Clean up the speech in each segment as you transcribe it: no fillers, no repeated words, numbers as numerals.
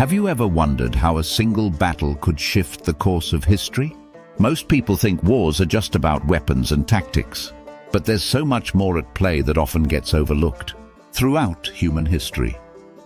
Have you ever wondered how a single battle could shift the course of history? Most people think wars are just about weapons and tactics, but there's so much more at play that often gets overlooked. Throughout human history,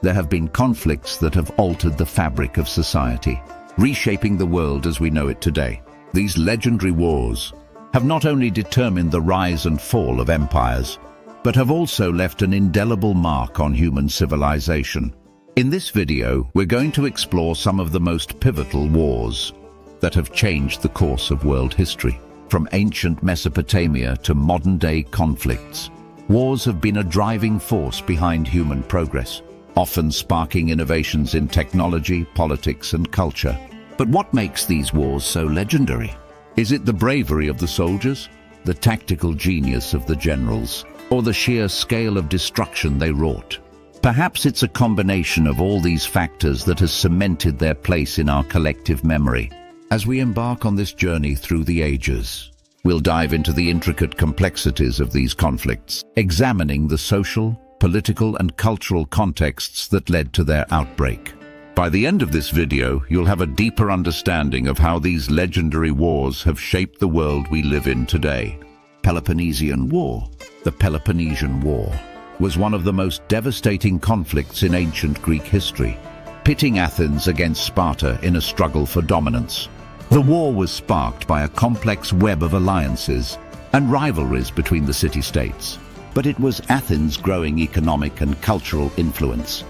there have been conflicts that have altered the fabric of society, reshaping the world as we know it today. These legendary wars have not only determined the rise and fall of empires, but have also left an indelible mark on human civilization. In this video, we're going to explore some of the most pivotal wars that have changed the course of world history. From ancient Mesopotamia to modern-day conflicts, wars have been a driving force behind human progress, often sparking innovations in technology, politics, and culture. But what makes these wars so legendary? Is it the bravery of the soldiers, the tactical genius of the generals, or the sheer scale of destruction they wrought? Perhaps it's a combination of all these factors that has cemented their place in our collective memory. As we embark on this journey through the ages, we'll dive into the intricate complexities of these conflicts, examining the social, political, and cultural contexts that led to their outbreak. By the end of this video, you'll have a deeper understanding of how these legendary wars have shaped the world we live in today. Peloponnesian War. The Peloponnesian War was one of the most devastating conflicts in ancient Greek history, pitting Athens against Sparta in a struggle for dominance. The war was sparked by a complex web of alliances and rivalries between the city-states, but it was Athens' growing economic and cultural influence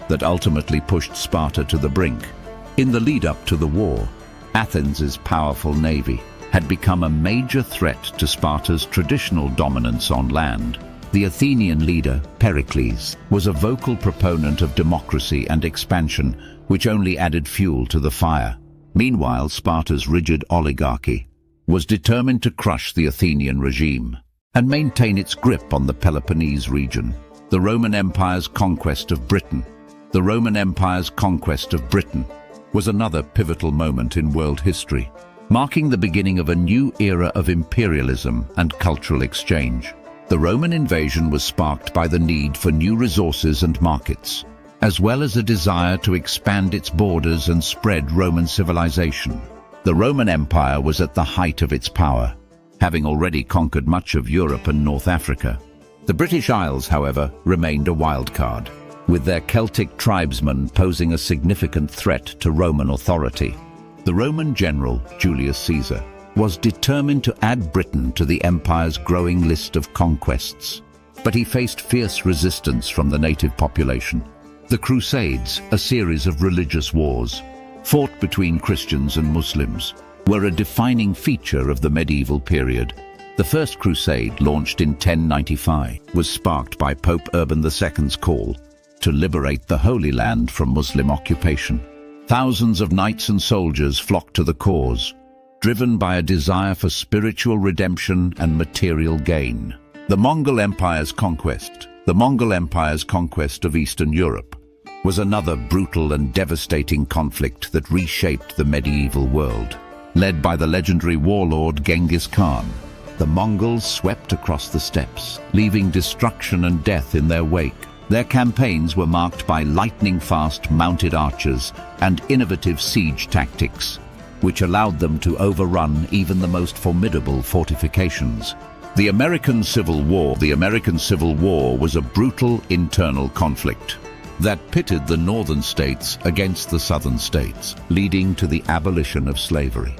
that ultimately pushed Sparta to the brink. In the lead-up to the war, Athens' powerful navy had become a major threat to Sparta's traditional dominance on land. The Athenian leader, Pericles, was a vocal proponent of democracy and expansion, which only added fuel to the fire. Meanwhile, Sparta's rigid oligarchy was determined to crush the Athenian regime and maintain its grip on the Peloponnese region. The Roman Empire's conquest of Britain. The Roman Empire's conquest of Britain was another pivotal moment in world history, marking the beginning of a new era of imperialism and cultural exchange. The Roman invasion was sparked by the need for new resources and markets, as well as a desire to expand its borders and spread Roman civilization. The Roman Empire was at the height of its power, having already conquered much of Europe and North Africa. The British Isles, however, remained a wild card, with their Celtic tribesmen posing a significant threat to Roman authority. The Roman general, Julius Caesar, was determined to add Britain to the empire's growing list of conquests, but he faced fierce resistance from the native population. The Crusades, a series of religious wars, fought between Christians and Muslims, were a defining feature of the medieval period. The First Crusade, launched in 1095, was sparked by Pope Urban II's call to liberate the Holy Land from Muslim occupation. Thousands of knights and soldiers flocked to the cause, driven by a desire for spiritual redemption and material gain. The Mongol Empire's conquest. The Mongol Empire's conquest of Eastern Europe was another brutal and devastating conflict that reshaped the medieval world. Led by the legendary warlord Genghis Khan, the Mongols swept across the steppes, leaving destruction and death in their wake. Their campaigns were marked by lightning-fast mounted archers and innovative siege tactics, which allowed them to overrun even the most formidable fortifications. The American Civil War. The American Civil War was a brutal internal conflict that pitted the northern states against the southern states, leading to the abolition of slavery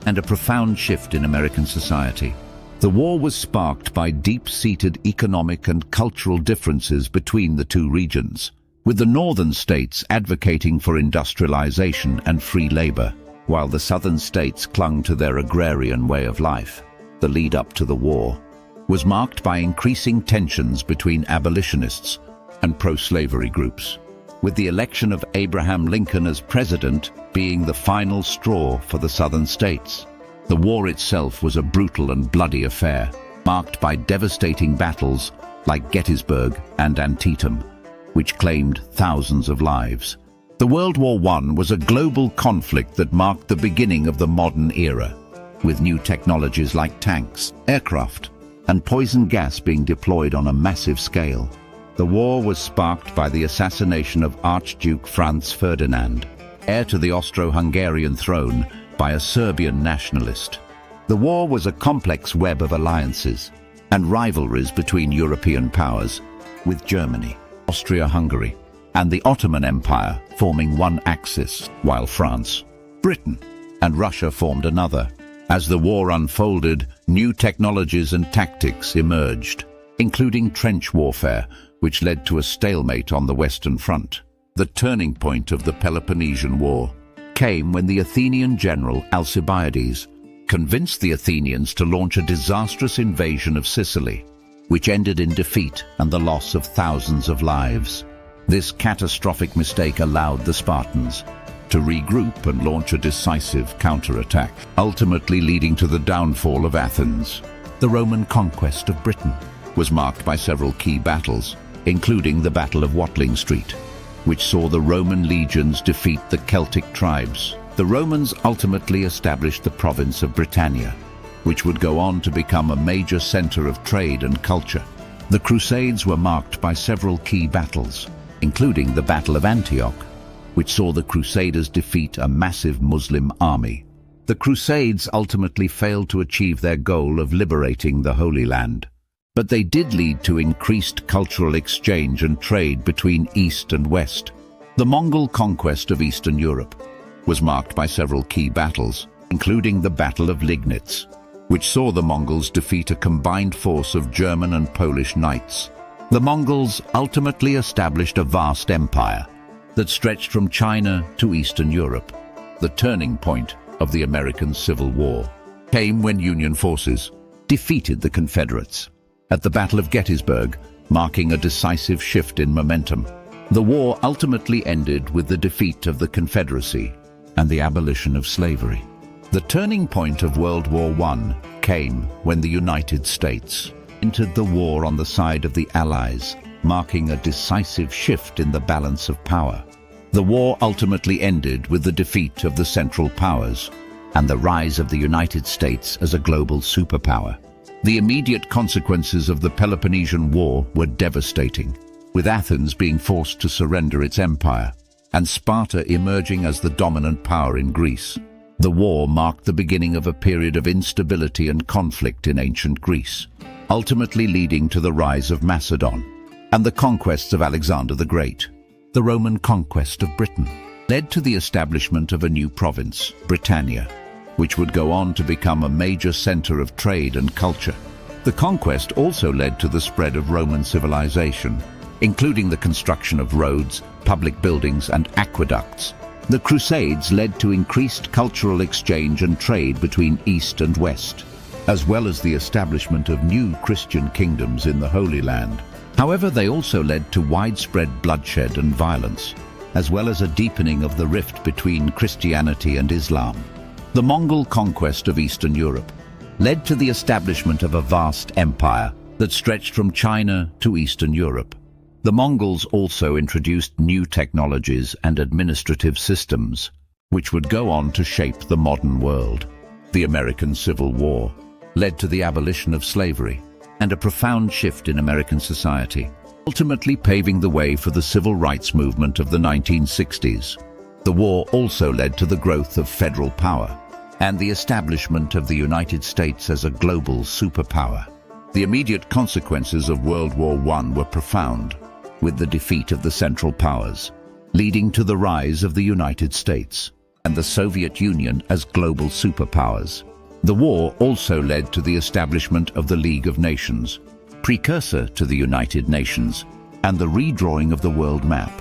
and a profound shift in American society. The war was sparked by deep-seated economic and cultural differences between the two regions, with the northern states advocating for industrialization and free labor, while the southern states clung to their agrarian way of life. The lead-up to the war was marked by increasing tensions between abolitionists and pro-slavery groups, with the election of Abraham Lincoln as president being the final straw for the southern states. The war itself was a brutal and bloody affair, marked by devastating battles like Gettysburg and Antietam, which claimed thousands of lives. The World War I was a global conflict that marked the beginning of the modern era, with new technologies like tanks, aircraft, and poison gas being deployed on a massive scale. The war was sparked by the assassination of Archduke Franz Ferdinand, heir to the Austro-Hungarian throne by a Serbian nationalist. The war was a complex web of alliances and rivalries between European powers, with Germany, Austria-Hungary, and the Ottoman Empire forming one axis, while France, Britain, and Russia formed another. As the war unfolded, new technologies and tactics emerged, including trench warfare, which led to a stalemate on the Western Front. The turning point of the Peloponnesian War came when the Athenian general Alcibiades convinced the Athenians to launch a disastrous invasion of Sicily, which ended in defeat and the loss of thousands of lives. This catastrophic mistake allowed the Spartans to regroup and launch a decisive counterattack, ultimately leading to the downfall of Athens. The Roman conquest of Britain was marked by several key battles, including the Battle of Watling Street, which saw the Roman legions defeat the Celtic tribes. The Romans ultimately established the province of Britannia, which would go on to become a major center of trade and culture. The Crusades were marked by several key battles, including the Battle of Antioch, which saw the Crusaders defeat a massive Muslim army. The Crusades ultimately failed to achieve their goal of liberating the Holy Land, but they did lead to increased cultural exchange and trade between East and West. The Mongol conquest of Eastern Europe was marked by several key battles, including the Battle of Liegnitz, which saw the Mongols defeat a combined force of German and Polish knights. The Mongols ultimately established a vast empire that stretched from China to Eastern Europe. The turning point of the American Civil War came when Union forces defeated the Confederates at the Battle of Gettysburg, marking a decisive shift in momentum. The war ultimately ended with the defeat of the Confederacy and the abolition of slavery. The turning point of World War I came when the United States entered the war on the side of the Allies, marking a decisive shift in the balance of power. The war ultimately ended with the defeat of the Central Powers and the rise of the United States as a global superpower. The immediate consequences of the Peloponnesian War were devastating, with Athens being forced to surrender its empire and Sparta emerging as the dominant power in Greece. The war marked the beginning of a period of instability and conflict in ancient Greece, ultimately leading to the rise of Macedon and the conquests of Alexander the Great. The Roman conquest of Britain led to the establishment of a new province, Britannia, which would go on to become a major center of trade and culture. The conquest also led to the spread of Roman civilization, including the construction of roads, public buildings, and aqueducts. The Crusades led to increased cultural exchange and trade between East and West, as well as the establishment of new Christian kingdoms in the Holy Land. However, they also led to widespread bloodshed and violence, as well as a deepening of the rift between Christianity and Islam. The Mongol conquest of Eastern Europe led to the establishment of a vast empire that stretched from China to Eastern Europe. The Mongols also introduced new technologies and administrative systems, which would go on to shape the modern world. The American Civil War led to the abolition of slavery and a profound shift in American society, ultimately paving the way for the civil rights movement of the 1960s. The war also led to the growth of federal power and the establishment of the United States as a global superpower. The immediate consequences of World War I were profound, with the defeat of the Central Powers, leading to the rise of the United States and the Soviet Union as global superpowers. The war also led to the establishment of the League of Nations, precursor to the United Nations, and the redrawing of the world map.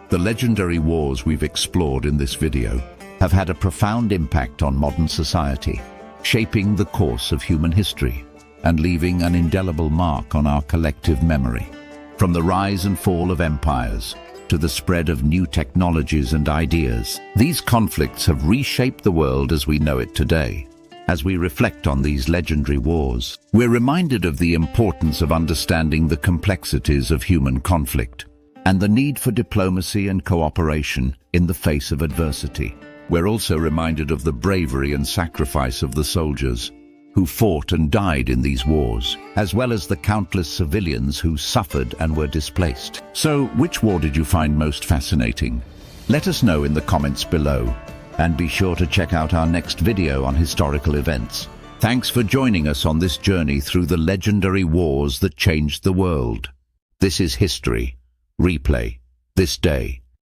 The legendary wars we've explored in this video have had a profound impact on modern society, shaping the course of human history and leaving an indelible mark on our collective memory. From the rise and fall of empires to the spread of new technologies and ideas, these conflicts have reshaped the world as we know it today. As we reflect on these legendary wars, we're reminded of the importance of understanding the complexities of human conflict and the need for diplomacy and cooperation in the face of adversity. We're also reminded of the bravery and sacrifice of the soldiers who fought and died in these wars, as well as the countless civilians who suffered and were displaced. So, which war did you find most fascinating? Let us know in the comments below, and be sure to check out our next video on historical events. Thanks for joining us on this journey through the legendary wars that changed the world. This is History Replay, this day.